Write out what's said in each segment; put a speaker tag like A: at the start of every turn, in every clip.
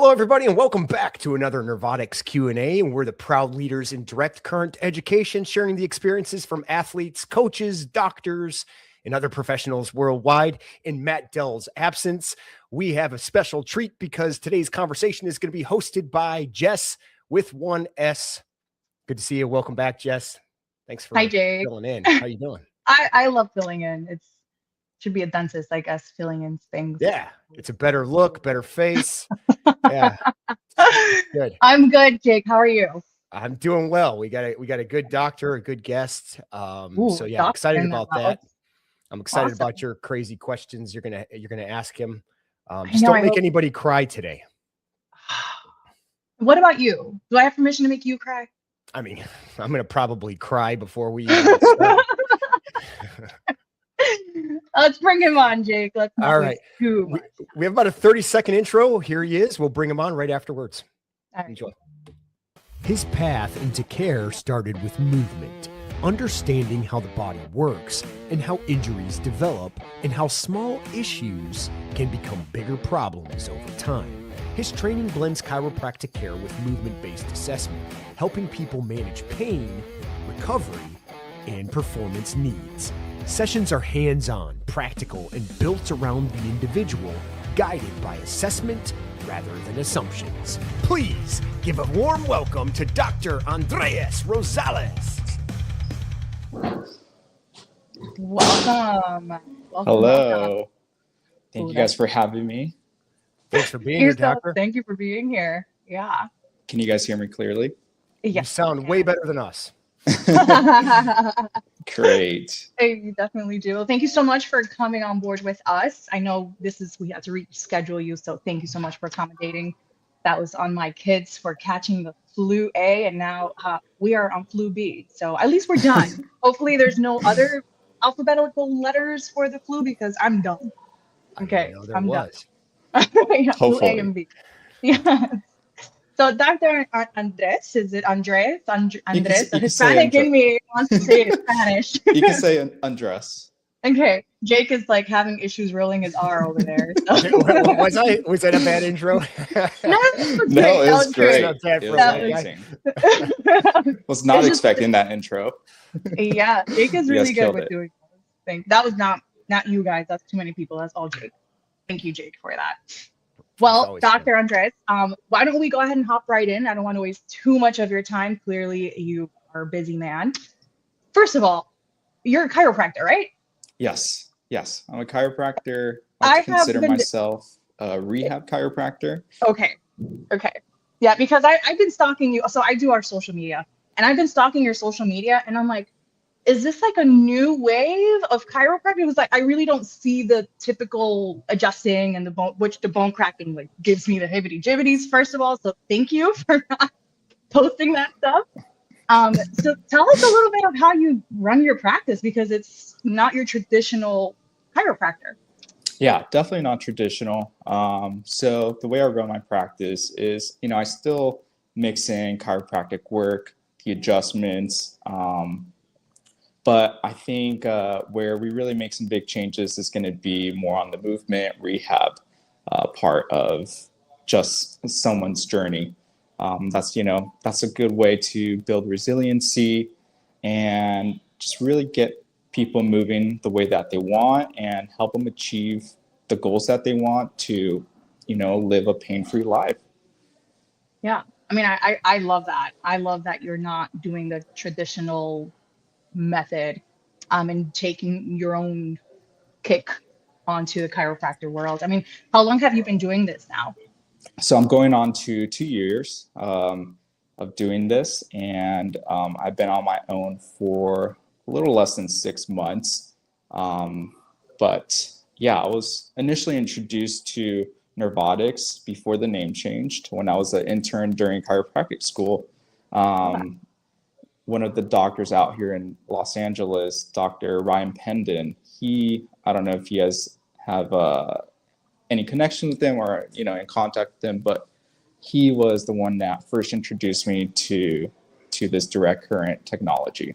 A: Hello, everybody, and welcome back to another Nervotics Q&A. And we're the proud leaders in direct current education, sharing the experiences from athletes, coaches, doctors, and other professionals worldwide. In Matt Dell's absence, we have a special treat because today's conversation is going to be hosted by Jess with one S. Good to see you. Welcome back, Jess. Thanks for filling in. How you doing?
B: I love filling in. Should be a dentist, I guess, filling in things.
A: Yeah, it's a better look, better face. Yeah, good.
B: I'm good, Jake. How are you?
A: I'm doing well. We got a good doctor, a good guest. So yeah, I'm excited about that. I'm excited about your crazy questions you're gonna ask him. Just don't make anybody cry today.
B: What about you? Do I have permission to make you cry?
A: I mean, I'm gonna probably cry before we even start.
B: Let's bring him on, Jake. Let's not
A: All right. We have about a 30-second intro. Here he is. We'll bring him on right afterwards.
B: Right.
A: Enjoy. His path into care started with movement, understanding how the body works and how injuries develop and how small issues can become bigger problems over time. His training blends chiropractic care with movement-based assessment, helping people manage pain, recovery, and performance needs. Sessions are hands-on, practical, and built around the individual, guided by assessment rather than assumptions. Please give a warm welcome to Dr. Andres Rosales.
B: Welcome.
C: Hello. Thank you guys for having me.
A: Thanks for being here, Doctor.
B: Thank you for being here. Yeah.
C: Can you guys hear me clearly?
B: Yes.
A: You sound way better than us.
C: Great.
B: You definitely do. Thank you so much for coming on board with us. I know we had to reschedule you, so thank you so much for accommodating. That was on my kids for catching the flu A, and now we are on flu B. So at least we're done. Hopefully there's no other alphabetical letters for the flu because I'm done. Okay, I'm done. Yeah, flu A and B. Yeah. So Dr. Andres, is it Andres? Andres, the Hispanic in me wants to say it in Spanish.
C: You can say Andres.
B: Okay, Jake is like having issues rolling his R over there. So.
A: Was that a bad intro?
C: No, it was great. It was amazing. Was not expecting that intro.
B: Yeah, Jake is really good with doing things. That was not you guys. That's too many people. That's all Jake. Thank you, Jake, for that. Well, Dr. Andres, why don't we go ahead and hop right in? I don't want to waste too much of your time. Clearly, you are a busy man. First of all, you're a chiropractor, right?
C: Yes. I'm a chiropractor. I consider myself a rehab chiropractor.
B: Okay. Yeah, because I've been stalking you. So I do our social media, and I've been stalking your social media, and I'm like, is this like a new wave of chiropractic? Because like I really don't see the typical adjusting and the bone cracking like gives me the hibbity-jibbities, first of all. So thank you for not posting that stuff. So tell us a little bit of how you run your practice, because it's not your traditional chiropractor.
C: Yeah, definitely not traditional. So the way I run my practice is, I still mix in chiropractic work, the adjustments, but I think where we really make some big changes is going to be more on the movement rehab part of just someone's journey. That's a good way to build resiliency and just really get people moving the way that they want and help them achieve the goals that they want to, live a pain-free life.
B: Yeah. I mean, I love that. I love that you're not doing the traditional method and taking your own kick onto the chiropractor world. I mean, how long have you been doing this now?
C: So I'm going on to 2 years of doing this, and I've been on my own for a little less than 6 months. But yeah, I was initially introduced to Nervotics before the name changed when I was an intern during chiropractic school. One of the doctors out here in Los Angeles, Dr. Ryan Pendon, I don't know if you guys have any connection with him or, in contact with him, but he was the one that first introduced me to this direct current technology.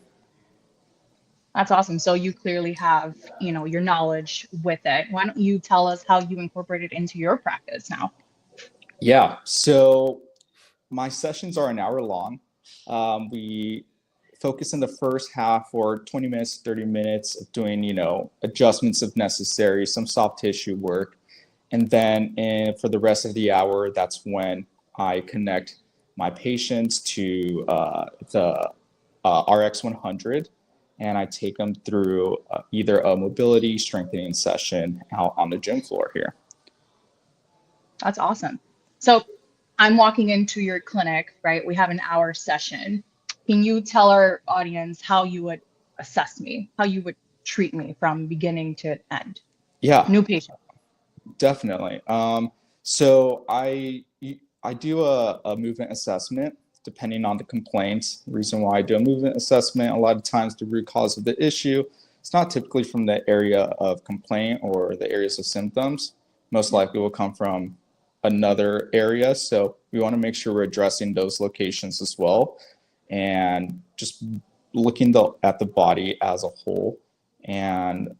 B: That's awesome. So you clearly have, your knowledge with it. Why don't you tell us how you incorporate it into your practice now?
C: Yeah. So my sessions are an hour long. We focus in the first half for 20 minutes, 30 minutes of doing, adjustments if necessary, some soft tissue work. And then for the rest of the hour, that's when I connect my patients to the RX 100, and I take them through either a mobility strengthening session out on the gym floor here.
B: That's awesome. So I'm walking into your clinic, right? We have an hour session. Can you tell our audience how you would assess me, how you would treat me from beginning to end?
C: Yeah,
B: New patient.
C: definitely. So I do a movement assessment depending on the complaint. The reason why I do a movement assessment, a lot of times the root cause of the issue, it's not typically from the area of complaint or the areas of symptoms. Most likely will come from another area. So we want to make sure we're addressing those locations as well, and just looking at the body as a whole. And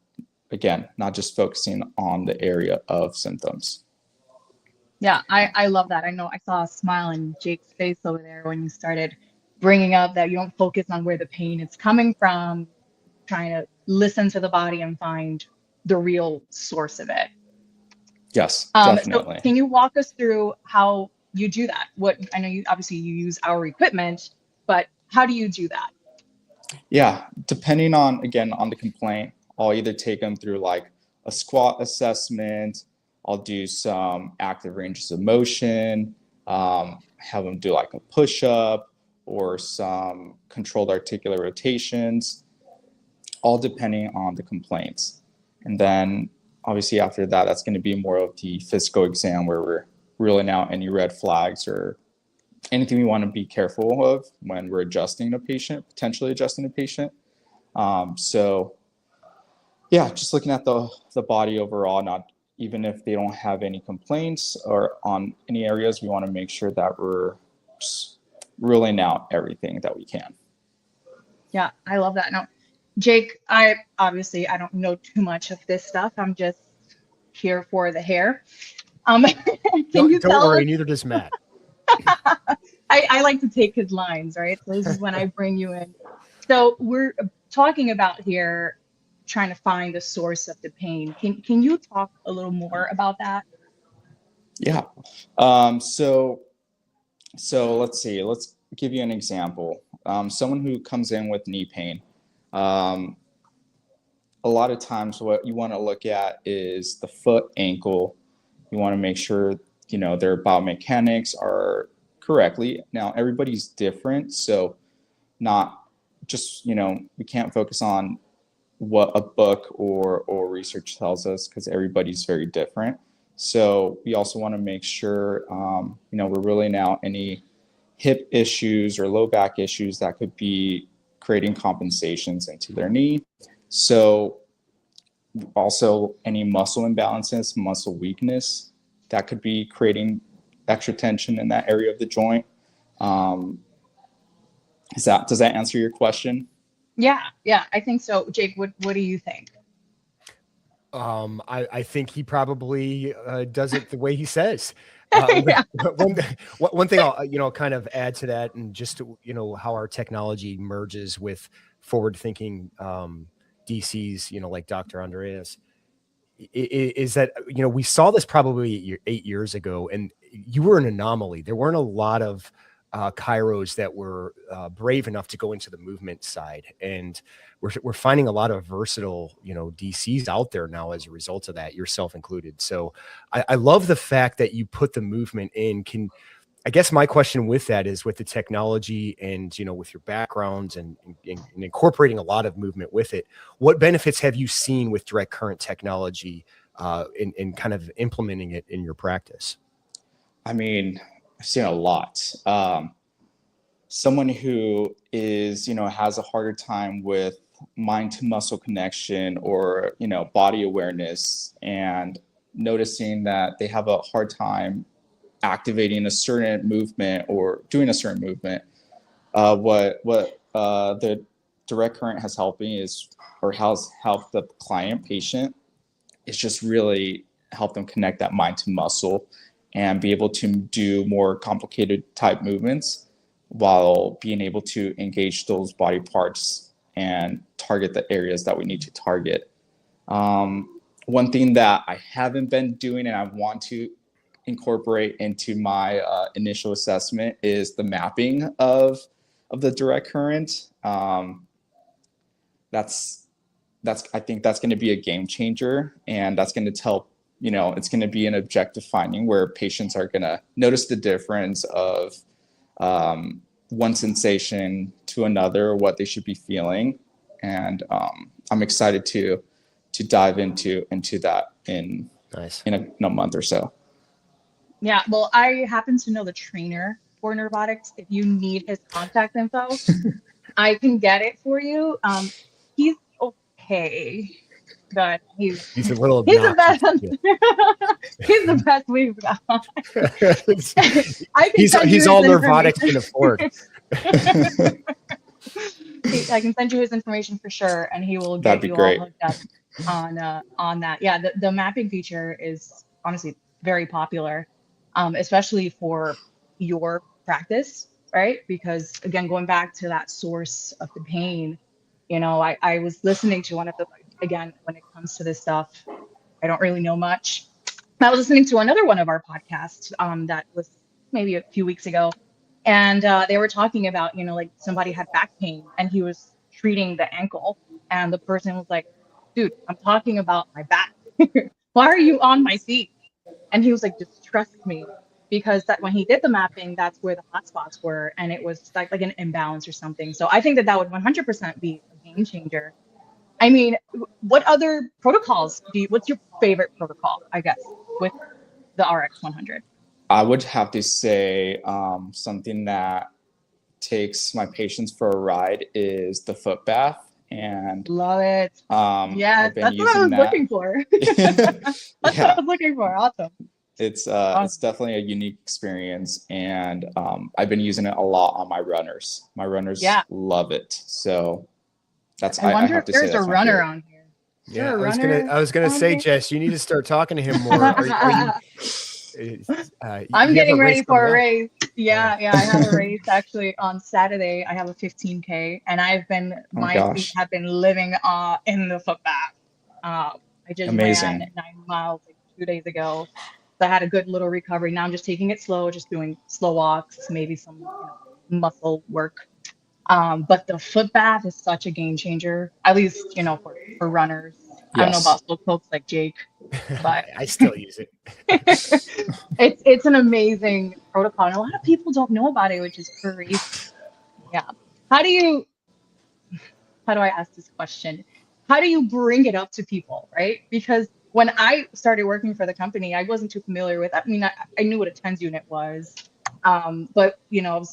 C: again, not just focusing on the area of symptoms.
B: Yeah, I love that. I know I saw a smile in Jake's face over there when you started bringing up that you don't focus on where the pain is coming from, trying to listen to the body and find the real source of it.
C: Yes,
B: So
C: definitely.
B: can you walk us through how you do that? What I know you obviously you use our equipment, but how do you do that?
C: Yeah, depending on, again, on the complaint, I'll either take them through like a squat assessment, I'll do some active ranges of motion, have them do like a push up or some controlled articular rotations, all depending on the complaints. And then obviously after that, that's going to be more of the physical exam where we're ruling out any red flags or anything we want to be careful of when we're adjusting a patient, potentially adjusting a patient. So yeah, just looking at the body overall, not even if they don't have any complaints or on any areas, we want to make sure that we're just ruling out everything that we can.
B: Yeah, I love that. Now, Jake, I don't know too much of this stuff. I'm just here for the hair. Can you
A: Don't
B: tell us?
A: worry, neither does Matt.
B: I like to take his lines, right? So this is when I bring you in. So we're talking about here trying to find the source of the pain. Can you talk a little more about that?
C: Yeah. So let's see. Let's give you an example. Someone who comes in with knee pain. A lot of times what you want to look at is the foot, ankle. You want to make sure, their biomechanics are correctly. Now, everybody's different. So not just, we can't focus on what a book or research tells us because everybody's very different. So we also want to make sure, we're ruling out any hip issues or low back issues that could be creating compensations into their knee. So also any muscle imbalances, muscle weakness that could be creating extra tension in that area of the joint. Does that answer your question?
B: Yeah, I think so. Jake, what do you think?
A: I think he probably does it the way he says.
B: Yeah.
A: One thing I'll kind of add to that, and just to, how our technology merges with forward-thinking DCs, like Dr. Andreas, is that we saw this probably 8 years ago, and you were an anomaly. There weren't a lot of chiros that were brave enough to go into the movement side, and we're finding a lot of versatile DCs out there now as a result of that, yourself included. So I love the fact that you put the movement in. I guess my question with that is, with the technology and with your backgrounds and incorporating a lot of movement with it, what benefits have you seen with direct current technology in kind of implementing it in your practice?
C: I mean, I've seen a lot. Someone who is, has a harder time with mind to muscle connection or, body awareness, and noticing that they have a hard time activating a certain movement or doing a certain movement. What the direct current has helped me is, or has helped the client patient, is just really help them connect that mind to muscle and be able to do more complicated type movements while being able to engage those body parts and target the areas that we need to target. One thing that I haven't been doing and I want to incorporate into my initial assessment is the mapping of the direct current. That's I think that's going to be a game changer, and that's going to tell, it's going to be an objective finding where patients are going to notice the difference of one sensation to another, what they should be feeling. And I'm excited to dive into that in a month or so.
B: Yeah, well, I happen to know the trainer for Nervotics. If you need his contact info, I can get it for you. He's okay, but
A: he's a little
B: he's the best.
A: yeah.
B: He's the best we've got.
A: he's all Nervotics can afford.
B: I can send you his information for sure, and he will
C: That'd
B: get
C: be
B: you
C: great.
B: all hooked up on that. Yeah, the mapping feature is honestly very popular, especially for your practice, right? Because again, going back to that source of the pain, I was listening to one of the, again, when it comes to this stuff, I don't really know much. I was listening to another one of our podcasts that was maybe a few weeks ago, and they were talking about, like somebody had back pain and he was treating the ankle, and the person was like, dude, I'm talking about my back. Why are you on my feet? And he was like, just trust me, because that when he did the mapping, that's where the hot spots were, and it was like an imbalance or something. So I think that would 100% be a game changer. I mean, what other protocols what's your favorite protocol, I guess, with the RX 100?
C: I would have to say something that takes my patients for a ride is the foot bath. And
B: love it.
C: Yeah,
B: that's what I was looking for. That's what I was looking for. Awesome.
C: It's definitely a unique experience, and I've been using it a lot on my runners. My runners love it. So that's
B: I wonder if there's a runner on here.
A: Yeah, I was gonna say, Jess, you need to start talking to him more.
B: I'm getting ready for a race. Yeah, I have a race actually on Saturday. I have a 15K, and my feet have been living in the foot bath. I just ran 9 miles like 2 days ago. So I had a good little recovery. Now I'm just taking it slow, just doing slow walks, maybe some muscle work. But the foot bath is such a game changer, at least, for runners. Yes. I don't know about slow folks like Jake, but
A: I still use it.
B: It's an amazing protocol. And a lot of people don't know about it, which is crazy. Yeah. How do I ask this question? How do you bring it up to people, right? Because when I started working for the company, I wasn't too familiar with, I knew what a TENS unit was. But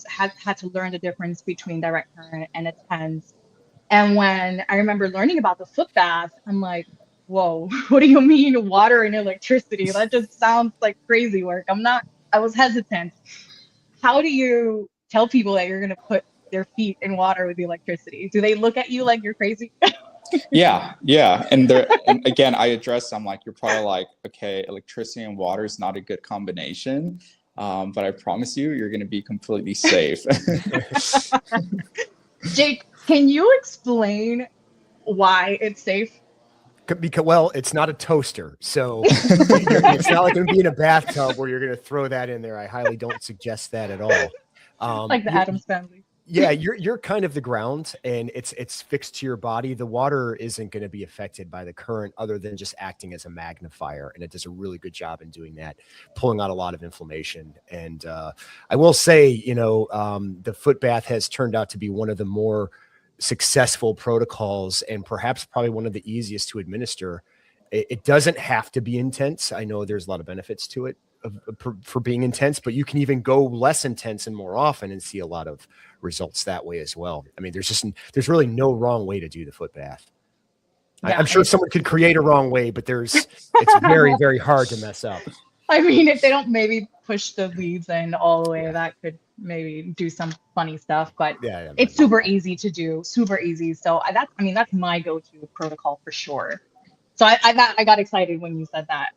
B: had to learn the difference between direct current and a TENS. And when I remember learning about the foot bath, I'm like, whoa, what do you mean water and electricity? That just sounds like crazy work. I was hesitant. How do you tell people that you're going to put their feet in water with the electricity? Do they look at you like you're crazy?
C: Yeah. And again, I address, I'm like, you're probably like, okay, electricity and water is not a good combination. But I promise you're going to be completely safe.
B: Jake, can you explain why it's safe?
A: Because, well, it's not a toaster. So it's not like going to be in a bathtub where you're going to throw that in there. I highly don't suggest that at all.
B: Like the Addams Family.
A: Yeah, you're kind of the ground, and it's fixed to your body. The water isn't going to be affected by the current other than just acting as a magnifier, and it does a really good job in doing that, pulling out a lot of inflammation. And I will say, the foot bath has turned out to be one of the more successful protocols, and perhaps probably one of the easiest to administer. It doesn't have to be intense. I know there's a lot of benefits to it for being intense, but you can even go less intense and more often and see a lot of results that way as well. I mean, there's really no wrong way to do the foot bath. Yeah, I'm sure someone could create a wrong way, but it's very, very hard to mess up.
B: I mean, if they don't maybe push the leads in all the way, that could maybe do some funny stuff, but it's super easy to do, super easy. So that's my go-to protocol for sure. So I got excited when you said that,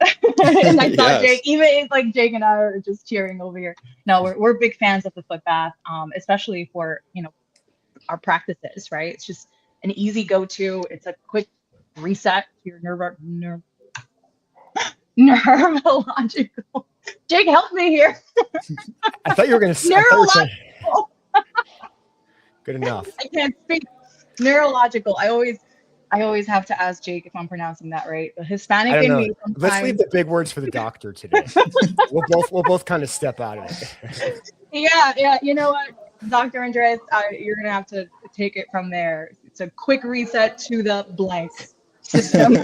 B: and I thought
C: Yes.
B: Jake, even it's like Jake and I are just cheering over here. No, we're big fans of the foot bath, especially for our practices, right? It's just an easy go-to. It's a quick reset to your neurological. Jake, help me here.
A: I thought you were going to. I thought you were saying
B: Neurological.
A: good enough.
B: I can't speak. Neurological. I always have to ask Jake if I'm pronouncing that right. The
A: I
B: Hispanic
A: don't
B: in
A: know.
B: me
A: Let's leave
B: sometimes.
A: the big words for the doctor today. We'll both kind of step out of it.
B: Yeah. You know what, Dr. Andres, you're gonna have to take it from there. It's a quick reset to the blank system.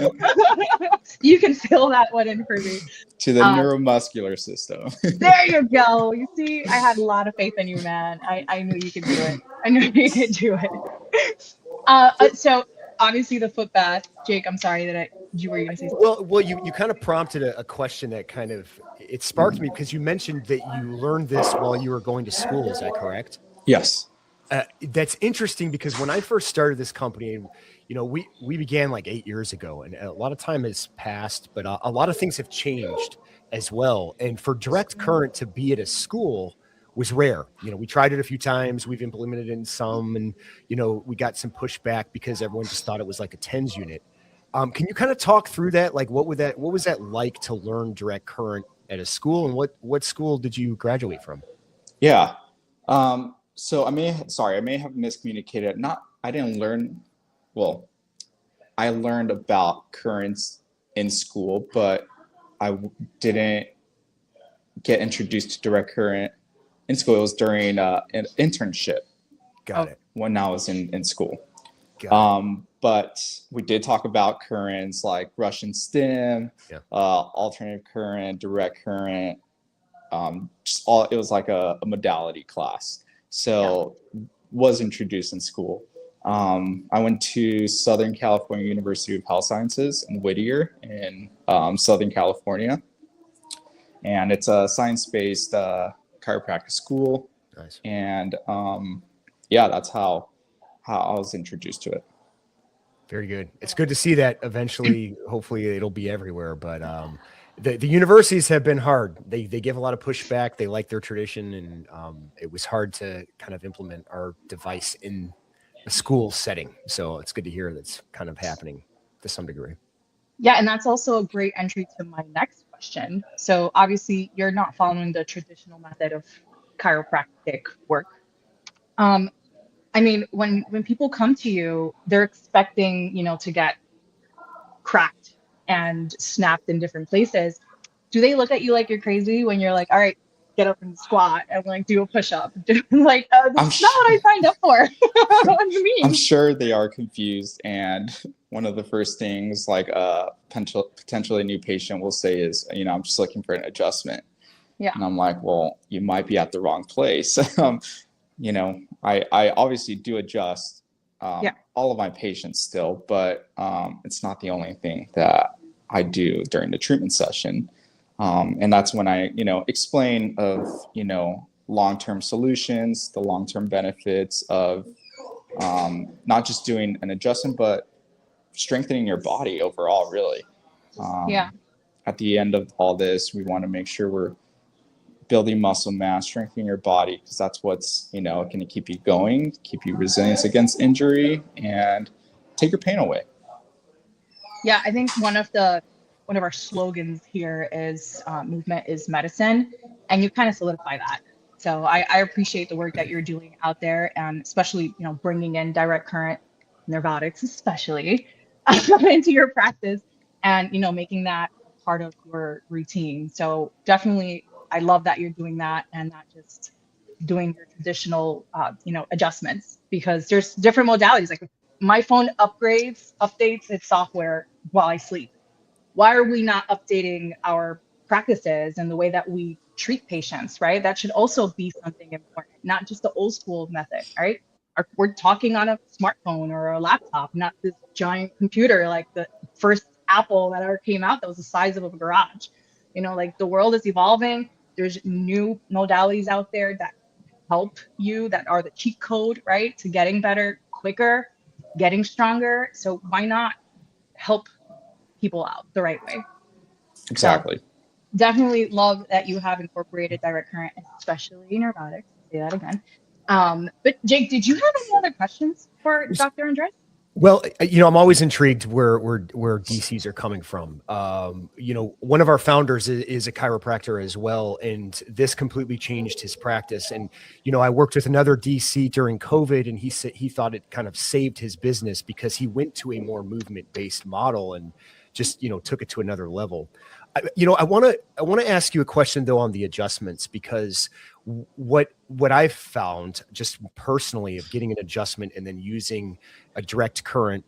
B: You can fill that one in for me.
C: To the
B: Um,
C: neuromuscular system.
B: there you go. You see, I had a lot of faith in you, man. I knew you could do it. I knew you could do it. So obviously the foot bath, Jake. I'm sorry that you were gonna say something.
A: Well, you kind of prompted a question that kind of it sparked me because you mentioned that you learned this while you were going to school. Is that correct?
C: Yes.
A: That's interesting because when I first started this company, we began like 8 years ago, and a lot of time has passed, but a lot of things have changed as well. And for direct current to be at a school was rare. We tried it a few times. We've implemented it in some, and we got some pushback because everyone just thought it was like a tens unit. Can you kind of talk through that? Like, what was that like to learn direct current at a school, and what school did you graduate from?
C: Yeah. So I may have miscommunicated. I didn't learn, well, I learned about currents in school, but didn't get introduced to direct current in school. It was during an internship
A: Got it.
C: when I was in school.
A: Got it.
C: But we did talk about currents like Russian stem,
A: Yeah.
C: alternative current, direct current. It was like a modality class. So was introduced in school. I went to Southern California University of Health Sciences in Whittier in Southern California. And it's a science-based chiropractic school.
A: Nice.
C: And that's how I was introduced to it.
A: Very good. It's good to see that eventually, hopefully it'll be everywhere. But the universities have been hard. They give a lot of pushback. They like their tradition. And it was hard to kind of implement our device in a school setting. So it's good to hear that's kind of happening to some degree.
B: Yeah, and that's also a great entry to my next question. So obviously you're not following the traditional method of chiropractic work. I mean, when people come to you, they're expecting, to get cracked and snapped in different places. Do they look at you like you're crazy when you're like, all right, get up and squat and like do a push-up? Like, this is not what I signed up for. What do you mean?
C: I'm sure they are confused, and one of the first things like a potentially new patient will say is, I'm just looking for an adjustment.
B: Yeah.
C: And I'm like, well, you might be at the wrong place. I obviously do adjust all of my patients still, but it's not the only thing that I do during the treatment session. And that's when I, explain of, long-term solutions, the long-term benefits of not just doing an adjustment, but strengthening your body overall, really. At the end of all this, we want to make sure we're building muscle mass, strengthening your body, because that's what's, going to keep you going, keep you resilient against injury, and take your pain away.
B: Yeah, I think one of our slogans here is movement is medicine, and you kind of solidify that. So I appreciate the work that you're doing out there, and especially bringing in direct current neurotics, especially into your practice, and making that part of your routine. So definitely, I love that you're doing that, and not just doing your traditional adjustments, because there's different modalities. Like my phone updates its software while I sleep. Why are we not updating our practices and the way that we treat patients, right? That should also be something important, not just the old school method, right? We're talking on a smartphone or a laptop, not this giant computer like the first Apple that ever came out that was the size of a garage. Like the world is evolving. There's new modalities out there that help you, that are the cheat code, right, to getting better quicker, getting stronger. So why not help people out the right way.
C: Exactly.
B: So definitely love that you have incorporated direct current, especially neurotics. Say that again. But Jake, did you have any other questions for Dr. Andres?
A: Well, I'm always intrigued where DCs are coming from. One of our founders is a chiropractor as well, and this completely changed his practice. And I worked with another DC during COVID, and he said he thought it kind of saved his business because he went to a more movement-based model and just took it to another level. I want to ask you a question though on the adjustments, because what I've found just personally of getting an adjustment and then using a direct current,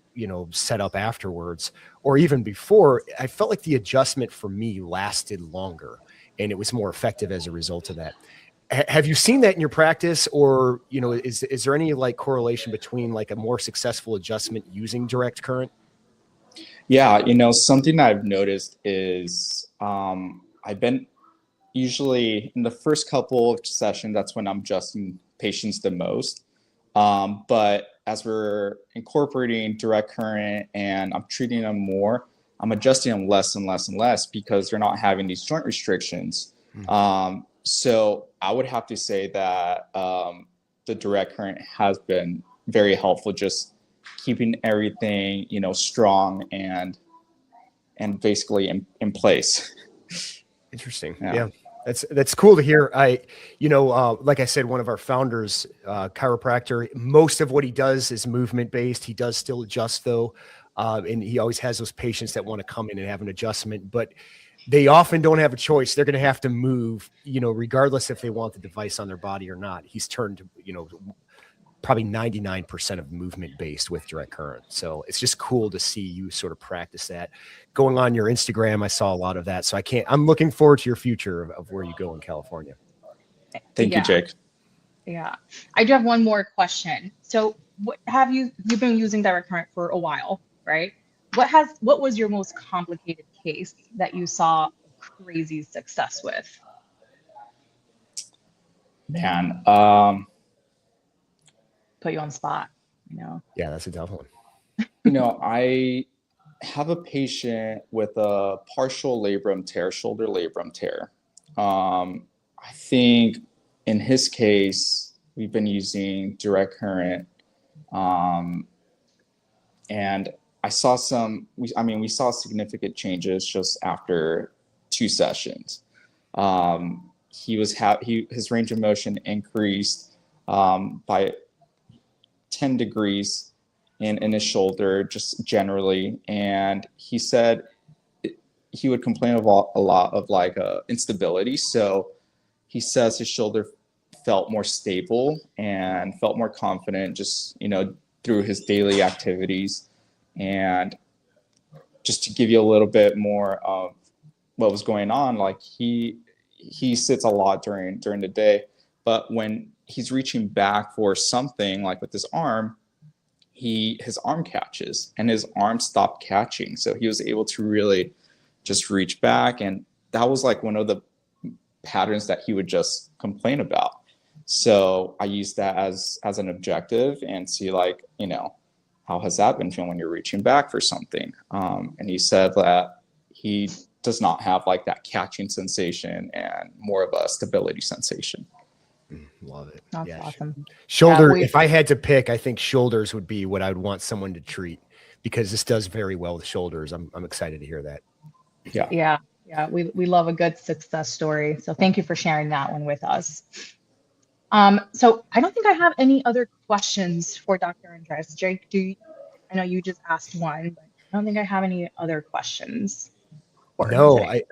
A: setup afterwards, or even before, I felt like the adjustment for me lasted longer and it was more effective as a result of that. Have you seen that in your practice, or, is there any like correlation between like a more successful adjustment using direct current?
C: Yeah, something that I've noticed is I've been usually in the first couple of sessions, that's when I'm adjusting patients the most. But as we're incorporating direct current and I'm treating them more, I'm adjusting them less and less and less because they're not having these joint restrictions. So I would have to say that the direct current has been very helpful, just keeping everything, strong and basically in place.
A: Interesting. Yeah. That's cool to hear. Like I said, one of our founders, chiropractor, most of what he does is movement based. He does still adjust though. And he always has those patients that want to come in and have an adjustment, but they often don't have a choice. They're going to have to move, regardless if they want the device on their body or not. He's turned, probably 99% of movement based with direct current. So it's just cool to see you sort of practice that. Going on your Instagram, I saw a lot of that. So I'm looking forward to your future of where you go in California.
C: Thank you, Jake.
B: Yeah. I do have one more question. So you've been using direct current for a while, right? What was your most complicated case that you saw crazy success with?
C: Man,
B: Put you on the spot,
A: Yeah, that's a tough one.
C: I have a patient with a partial labrum tear, shoulder labrum tear. I think in his case, we've been using direct current. And I saw we saw significant changes just after 2 sessions. His range of motion increased by 10 degrees in his shoulder, just generally. And he said he would complain about a lot of like instability. So he says his shoulder felt more stable and felt more confident just, through his daily activities. And just to give you a little bit more of what was going on, like he sits a lot during the day, but when he's reaching back for something like with his arm, his arm catches and his arm stopped catching. So he was able to really just reach back. And that was like one of the patterns that he would just complain about. So I used that as an objective and see like, how has that been feeling when you're reaching back for something? And he said that he does not have like that catching sensation and more of a stability sensation.
A: Love it.
B: That's awesome.
A: Shoulder. If I had to pick, I think shoulders would be what I would want someone to treat, because this does very well with shoulders. I'm excited to hear that.
B: Yeah. We love a good success story. So thank you for sharing that one with us. So I don't think I have any other questions for Dr. Andres. Jake, I know you just asked one, but I don't think I have any other questions.
A: No, I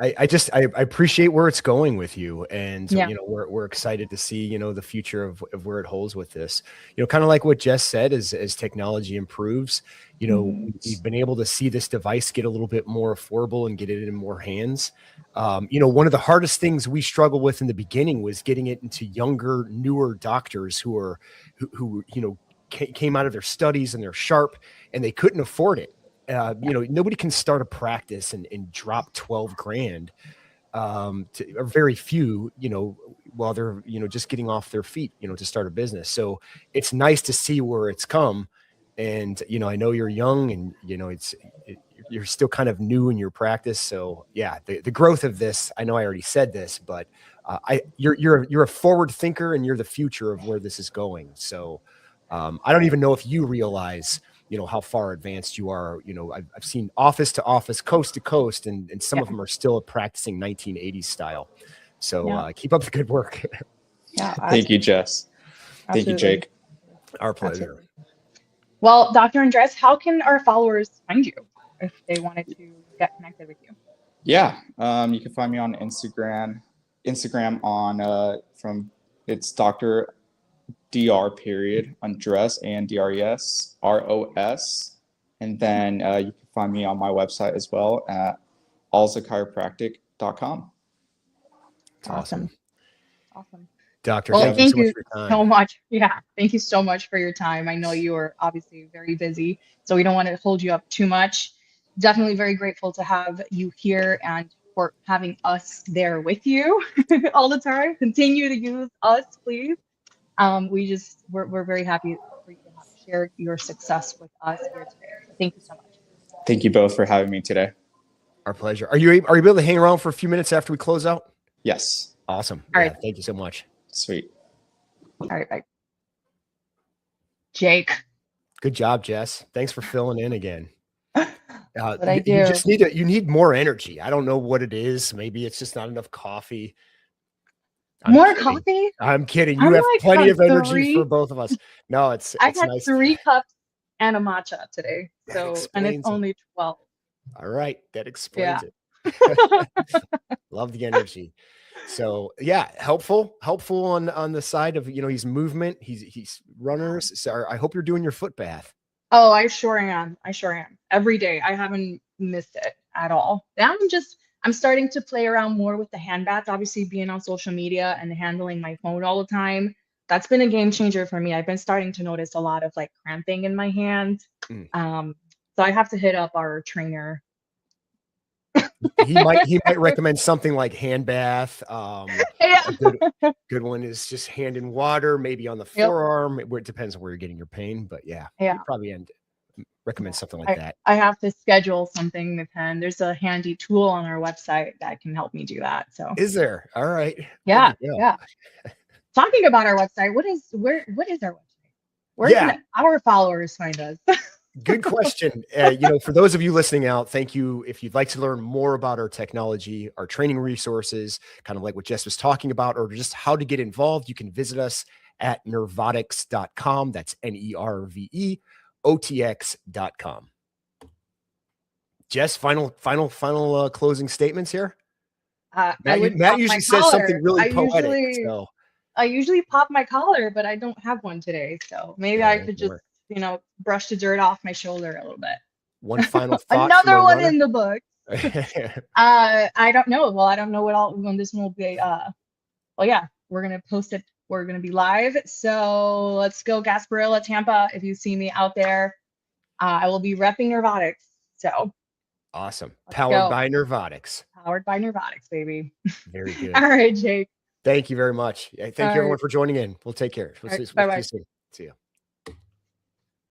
A: appreciate where it's going with you. And, we're excited to see, the future of where it holds with this, kind of like what Jess said, as technology improves, we've been able to see this device get a little bit more affordable and get it in more hands. One of the hardest things we struggled with in the beginning was getting it into younger, newer doctors who came out of their studies and they're sharp and they couldn't afford it. Nobody can start a practice and drop 12 grand, or very few, while they're, just getting off their feet, to start a business. So it's nice to see where it's come. And, I know you're young and, you're you're still kind of new in your practice. So yeah, the growth of this, I know I already said this, but you're a forward thinker and you're the future of where this is going. So I don't even know if you realize, how far advanced you are. I've seen office to office, coast to coast, and some of them are still practicing 1980s style. So keep up the good work.
B: Yeah.
C: Thank you, Jess. Thank you,
B: Absolutely.
C: Jake.
A: Our pleasure.
B: Absolutely. Well, Dr. Andres, how can our followers find you if they wanted to get connected with you?
C: Yeah, you can find me on Instagram. On it's Dr. Dr. period Andres and Dres ROS, and then you can find me on my website as well at alzachiropractic.com.
A: Awesome.
B: Awesome.
A: Doctor,
B: Well,
A: thank you
B: thank
A: so much for your
B: you so
A: time.
B: much. Yeah, thank you so much for your time. I know you are obviously very busy, so we don't want to hold you up too much. Definitely very grateful to have you here and for having us there with you all the time. Continue to use us, please. We're very happy for you to have shared your success with us here today. So thank you so much.
C: Thank you both for having me today.
A: Our pleasure. Are you able to hang around for a few minutes after we close out?
C: Yes.
A: Awesome.
B: All right.
A: Thank you so much.
C: Sweet.
B: All right, bye. Jake.
A: Good job, Jess. Thanks for filling in again.
B: What I do.
A: You just need more energy. I don't know what it is. Maybe it's just not enough coffee.
B: More coffee?
A: I'm kidding.
B: I'm
A: You have
B: like
A: plenty
B: had
A: of energy
B: three-
A: for both of us. No, it's
B: I had
A: nice.
B: 3 cups and a matcha today.
A: That
B: So, and
A: explains
B: it's only 12.
A: All right. That explains it. Love the energy. So yeah, helpful on the side of, he's movement. He's runners. So I hope you're doing your foot bath.
B: Oh, I sure am. Every day. I haven't missed it at all. I'm starting to play around more with the hand baths, obviously being on social media and handling my phone all the time. That's been a game changer for me. I've been starting to notice a lot of like cramping in my hand. So I have to hit up our trainer.
A: He might recommend something like hand bath.
B: Yeah.
A: A good one is just hand in water, maybe on the forearm. It depends on where you're getting your pain, but yeah. He'd probably recommend something like that.
B: I have to schedule something with him. There's a handy tool on our website that can help me do that. So
A: is there? All right.
B: Yeah. Talking about our website, what is our website? Where can our followers find us?
A: Good question. For those of you listening out, thank you. If you'd like to learn more about our technology, our training resources, kind of like what Jess was talking about, or just how to get involved, you can visit us at nervotics.com. That's NERVEOTX.com. Jess, final closing statements here. Matt usually says something really poetic.
B: I usually pop my collar, but I don't have one today. So maybe I could just, brush the dirt off my shoulder a little bit.
A: One final thought.
B: Another one in the book. I don't know. Well, I don't know when this one will be. We're going to post it. We're going to be live. So let's go Gasparilla, Tampa. If you see me out there, I will be repping Nervotics. So
A: awesome. Powered by Nervotics.
B: Powered by Nervotics, baby.
A: Very good.
B: All right, Jake.
A: Thank you very much. Thank you everyone for joining in. We'll take care. We'll see you soon. See you.